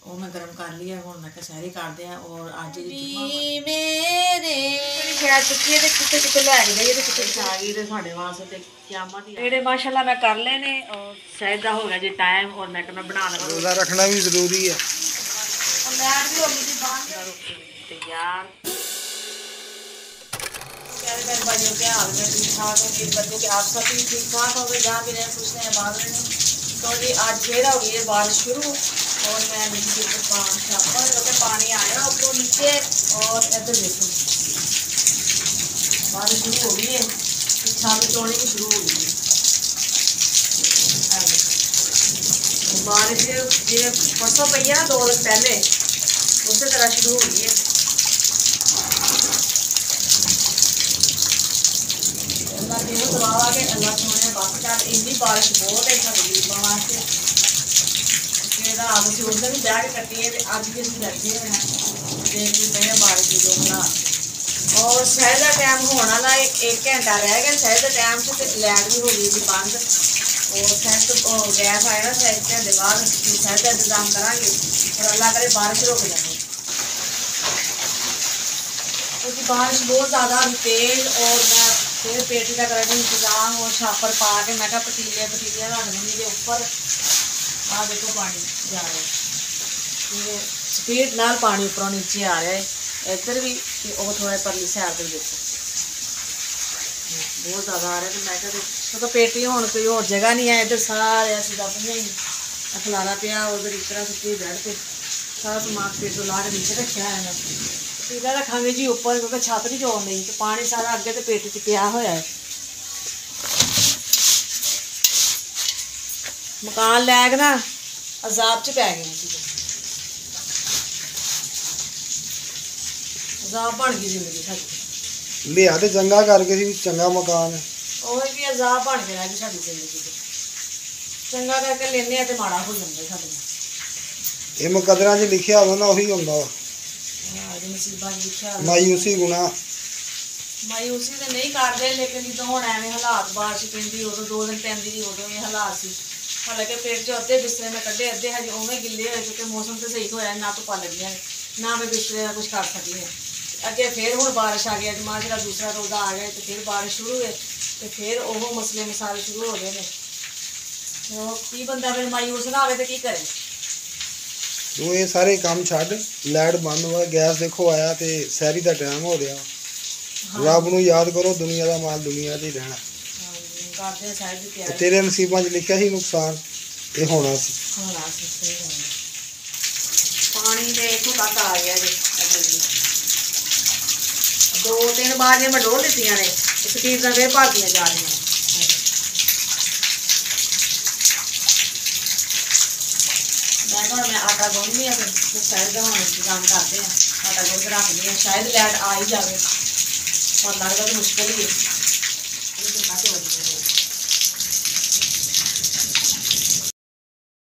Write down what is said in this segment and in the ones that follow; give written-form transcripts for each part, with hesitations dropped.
वो मैं गर्म कर लिया हुण मैं सहरी करते हैं। और अज मेरे खैर चुकी है कितने कितने लैके जाइए तो कितने आ गई तो साढ़े वास्ते क्यामत ही पेड़े माशाल्लाह मैं कर लेने। और शायद हो गया जी टाइम और मैं बना लगा रखना भी जरूरी है। तैयार प्यारे भाइयों क्या हाल है? ठीक ठाक हो? उम्मीद करते हैं कि आप सब भी ठीक ठाक हो गए, जहाँ भी रहें खुश रहें आबाद रहें। तो जी आज फिर हो गई है बारिश शुरू और मैं नीचे क्योंकि पानी आया ऊपर नीचे। और इधर देखो बारिश शुरू हो गई है, छाल तोड़ने की शुरू हो गई है। बारिश ये परसों पई है 2 दिन पहले उसी तरह शुरू हो गई है। अल्लाह के दुआ के अल्लाह सोने बस कर इन्नी बारिश बहुत है साढ़े गरीबों वास्ते। रात से उस दिन भी बह के कट्टी है अज भी असं बैठे हुए हैं देखते पे बारिश की जो हालात। और शहर का टाइम होने वाला 1 घंटा रह गया शहर के टाइम से लाइट भी हो गई थी बंद। और शहर तो गैस आए ना 1 घंटे बाद शहर का इंतजाम करांगे और अल्लाह करे बारिश रुक जाए क्योंकि बारिश बहुत ज़्यादा तेज। और मैं फिर पेटी का करने इंतजाम और छापर पा के मैं पतीले रख दूँगी के ऊपर। आ देखो पानी जा रहा है स्पीड नाल पानी ऊपरों नीचे आ रहा है इधर भी और थोड़ा परली साइड पर देखो बहुत ज़्यादा आ रहा है। तो मैं तो पेटी होने कोई और जगह नहीं है इधर सारे ऐसी दबियाँ ही खलारा पिया उधर इस तरह सुखी बेड पर सारा समान पेटों ला के नीचे रखा है। मैं पतीला रखांगे जी ऊपर क्योंकि छत नहीं जोड़ नहीं तो पानी सारा अगे तो पेट च पिया होया है। मकान लैग ना अजाब च पै गए अजाब बन गई जिंदगी साडी लिया तो चंगा करके चंगा मकान है और भी अजाब बन गया जी साडी जिंदगी चंगा करके लेने तो माड़ा हो जाता साडे ये मुकदरा च लिखिया हो ना उही हुंदा वा नसीबा लिखिया मायूसी गुना मायूसी तो नहीं करते लेकिन जो हुण एवें हालात बारिश पैंदी उदों 2 दिन पैंदी रही उदों ये हालात सी। हालांकि पेट चो अद्धे बिस्तरे में कड्ढे अद्धे हजे उवें गिले होए क्योंकि मौसम तो सही होया ना धुप्पां लगियां ना मैं बिस्तरे का कुछ कर सकती है। अगे फिर हुण बारिश आ गई माशा दूसरा रोज़ा आ गया तो फिर बारिश शुरू है तो फिर वो मसले मसाले शुरू हो गए हैं। की बंदा फिर मायूस ना आवे तो की करे। तू ये सारे काम छड्ड लाइट बंद हुआ गैस देखो आया तो सहरी का टाइम हो रहा। रब नूं याद करो दुनिया का माल दुनिया ही रहना। तेरे नसीबों च लिखा ही नुकसान ये होना सी। पानी तो इतों तक आ गया जी 2-3 बार मैं डोल दी ने स्पीड फिर भरदियां जा रही। मैं आटा गुननी है फिर शायद हम इंतजाम करते हैं आटा गुन के रखनी है शायद लाइट आ ही जाए और लगता तो मुश्किल ही है।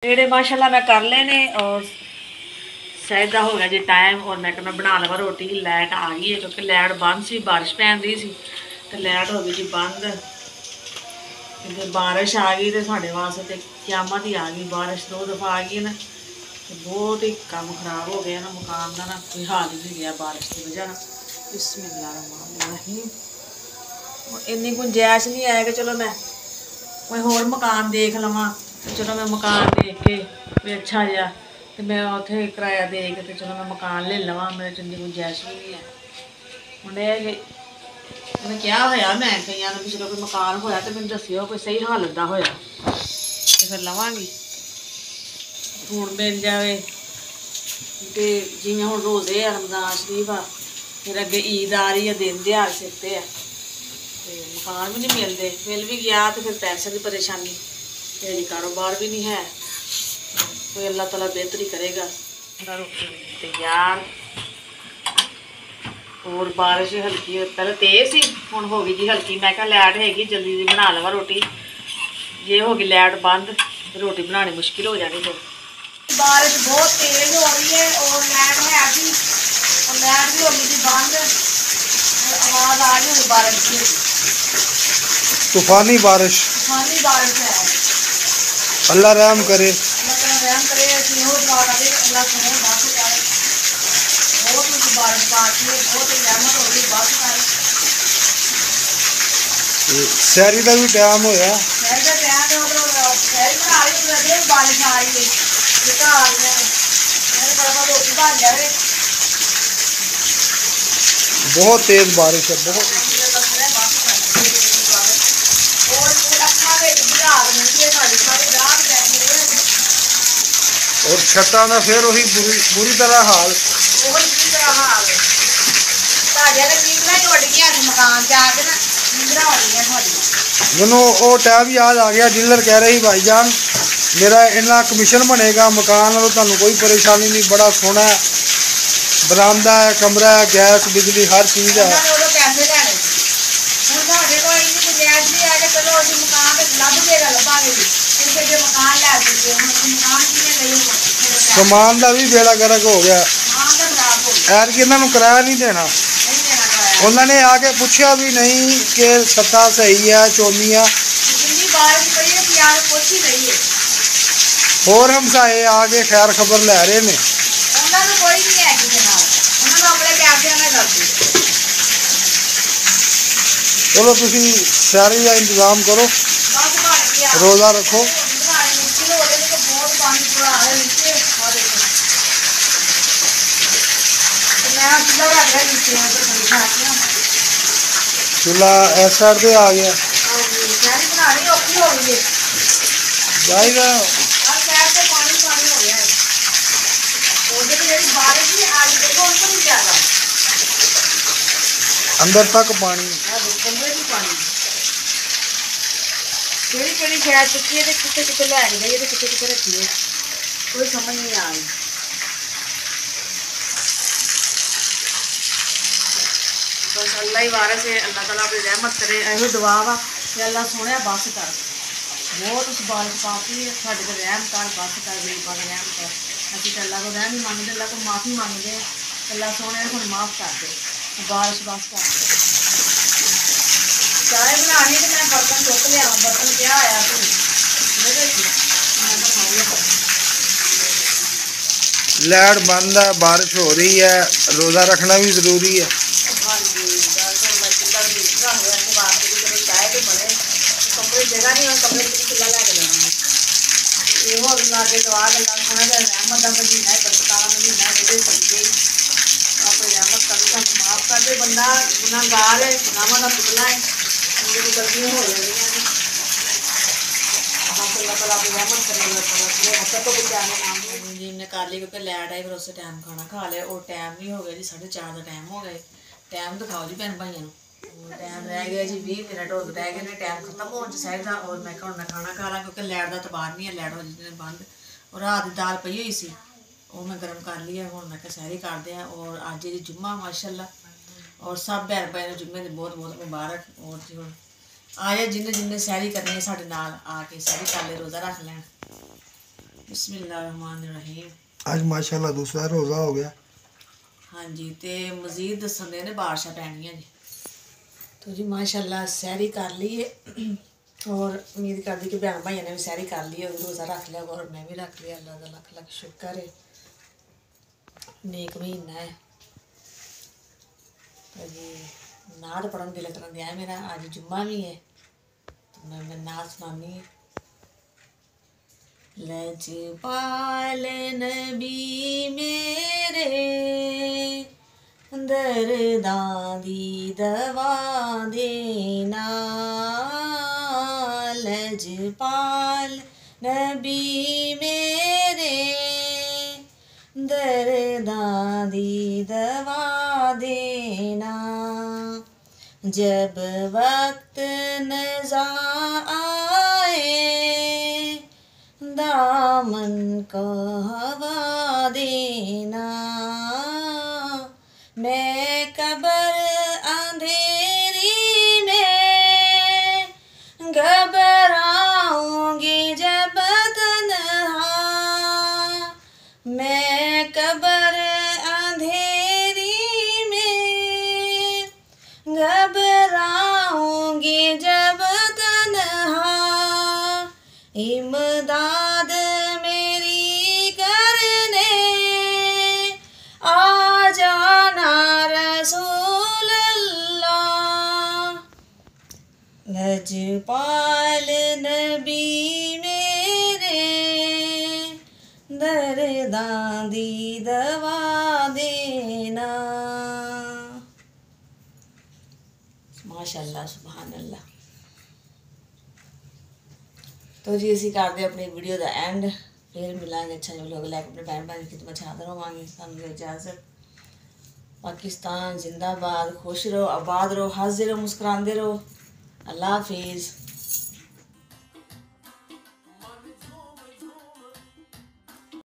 पेड़े माशाल्लाह मैं कर लेने और शायद हो गया जी टाइम और मैं बना लगा रोटी। लाइट आ गई है क्योंकि लाइट बंद सी बारिश पैन रही सी तो लाइट हो गई जी बंद क्योंकि बारिश आ गई तो साढ़े वास्ते क्यामत ही आ गई। बारिश 2 दफ़ा आ गई ना तो बहुत ही काम खराब हो गया ना मकान का ना कोई हाल ही नहीं गया बारिश की वजह ना। बिस्मिल्लाहिर्रहमानिर्रहीम इन्नी गुंजाइश नहीं है कि चलो मैं कोई होर मकान देख लवां तो चलो मैं मकान देख के कोई अच्छा जहा तो मैं उत्थे किराया दे के तो चलो मैं मकान ले लवां मेरे च इन्नी गुंजाइश भी नहीं है। हुण उन्हें क्या होया मैं कई भी चलो कोई मकान होया तो मैंने दस्सिओ कोई सही हालत का होया तो फिर लवांगी। हुण मिल जाए तो जिवें हुण रोज़े आ रमज़ान शरीफ आ फिर अगे ईद आ रही है दिन दिहाड़ सिर ते है तो मकान भी नहीं मिलते मिल भी गया तो फिर पैसे की परेशानी फिर कारोबार भी नहीं है। कोई अल्लाह ताला बेहतरी करेगा। तैयार और बारिश हल्की पहले तेज सी हुण हो गई जी हल्की मैं क्या लाइट हैगी जल्दी जल्दी बना लवां रोटी जे हो गई लाइट बंद रोटी बनानी मुश्किल हो जानी। फिर बारिश बहुत तेज हो रही है और लाइट है अभी और लाइट भी हो गई थी बंद और आवाज़ आ रही है बारिश की तूफानी बारिश है। अल्लाह रहम करे अल्लाह रहम करे। करे अल्लाह सुने बस कर। बहुत कुछ बारिश पाती है, बहुत रहमत हो गई बस कर। सैरी का भी टाइम होया, सैरी का टाइम है, उधर सैरी बना रही है, उधर बारिश आ रही है, बेटा आ रही है, मेरे बड़ा रोटी बन जाए। बहुत तेज बारिश है, बहुत। और छत्ता का फिर वही बुरी तरह हाल। मैनू वो टाइम याद आ गया, डीलर कह रही भाई जान मेरा इन्ना कमीशन बनेगा, मकान वालों तुहानू कोई परेशानी नहीं, बड़ा सोहना है, बरामदा है, कमरा है, गैस बिजली हर चीज़ है। समान का भी बेड़ा गर्क हो गया, ऐतकी इन्होंने किराया नहीं देना। उन्होंने आके पूछा भी नहीं कि छत्ता सही है, चोनिया। होर हमसाए आके खैर खबर लै रहे ने। चलो तुसी सारी का इंतजाम करो, रोज़ा रखो। चूल्हा इस साइड पे आ गया, अंदर तक पानी। केड़ी शहर चुकी है, कितने कितने लैके जाइए, कितने कितने रखिए, कोई समझ नहीं आ रही। बस अल्लाह ही वारिस है, अल्लाह ताला अपनी रहमत करे, यो दुआ वा कि अल्लाह सोने बस कर। बहुत उस बारिश पाती है, साढ़े को रहम कर, बस कर, गरीबा का रहम कर। अभी तो अल्लाह को रहम ही मंगते, अल्लाह को माफ़ी मंगते हैं, अल्लाह सोने को माफ़ कर दे, बारिश बस कर दे। चाय बनानी तो मैं बर्तन चुक लिया, बर्तन क्या आया तू लाइट बंद है, बारिश हो रही है, रोज़ा रखना भी ज़रूरी है। हाँ जी, चाय तो बने कमरे जगह नहीं, और कमरे चूल्हा लैके जाना है यो लागे दुआ गल्लां सोने का रहमत का महीना है, बरकतां का महीना है, ये सदके अपनी रहमत कर दे, माफ़ कर दे। बंदा गुनाहगार है, गुनाहां का पुतला है, उनकी गलतियां हो जाएंगी, अल्लाह ताला अपनी रहमत करेगा, हसद तो बचाने नाम जी निकाली, क्योंकि लाइट आई, फिर उस टाइम खाना खा लिया। और टाइम भी हो गया जी 4:30 का टाइम हो गया। टाइम दिखाओ जी भैन भाइयों, टाइम रह गया जी 20 मिनट हो रह गए ने टाइम खत्म होने साइड का। और मैं मैं खाना खा ला, क्योंकि लाइट का तबार नहीं है, लाइट हो जाती बंद। और रात की दाल पई हुई सी, वो मैं गर्म कर ली है, हूँ मैं सैरी करते हैं। और अज जी जुम्मा माशाअल्लाह, और सब भैन भाई जुम्मे की बहुत बहुत मुबारक। और जी हूँ आए जिन्हें जिन्हें सैरी करनी है साढ़े नाल आके सैरी कर ले, रोज़ा रख लैन। बिस्मिल्लाहिर्रहमानिर्रहीम। आज माशाल्लाह दूसरा रोज़ा हो गया। हाँ जी, तो मजीद दसन दे ने बारिशां पैनियां जी। तो जी माशाल्लाह सैरी कर ली है, और उम्मीद करती कि भैन भाइयों ने भी सैरी कर ली है, रोज़ा रख लिया और मैं भी रख लिया। अल्लाह का लख लख शुक्र है, नेक महीना है। तो जी नात पढ़न दिल करन दिया मेरा, अज जुम्मा भी है, तो मैं नात सुनानी है। लजपाल नबी मेरे दर्दां दी दवा देना, लजपाल नबी मेरे दर्दां दी दवा देना। जब वक्त नज़ा आए दामन को हवा देना। मैं कब्र अंधेरी में घबराऊंगी जब तन्हा, मैं कब्र अंधेरी में घबराऊंगी जब तन्हा। इमदाद मेरी करने लजपाल नबी मेरे दर्दां दी दवा देना। माशाअल्लाह सुभान अल्लाह। तो जी असी करते अपनी वीडियो का एंड, फिर मिलांगे अच्छा जो लोग लैके अपने भैन भाई की खिदमत हाजिर होवांगे। सानू इजाजत। पाकिस्तान जिंदाबाद। खुश रहो, आबाद रहो, हंसते रहो, मुस्कुराते रहो। अल्लाह हाफिज़।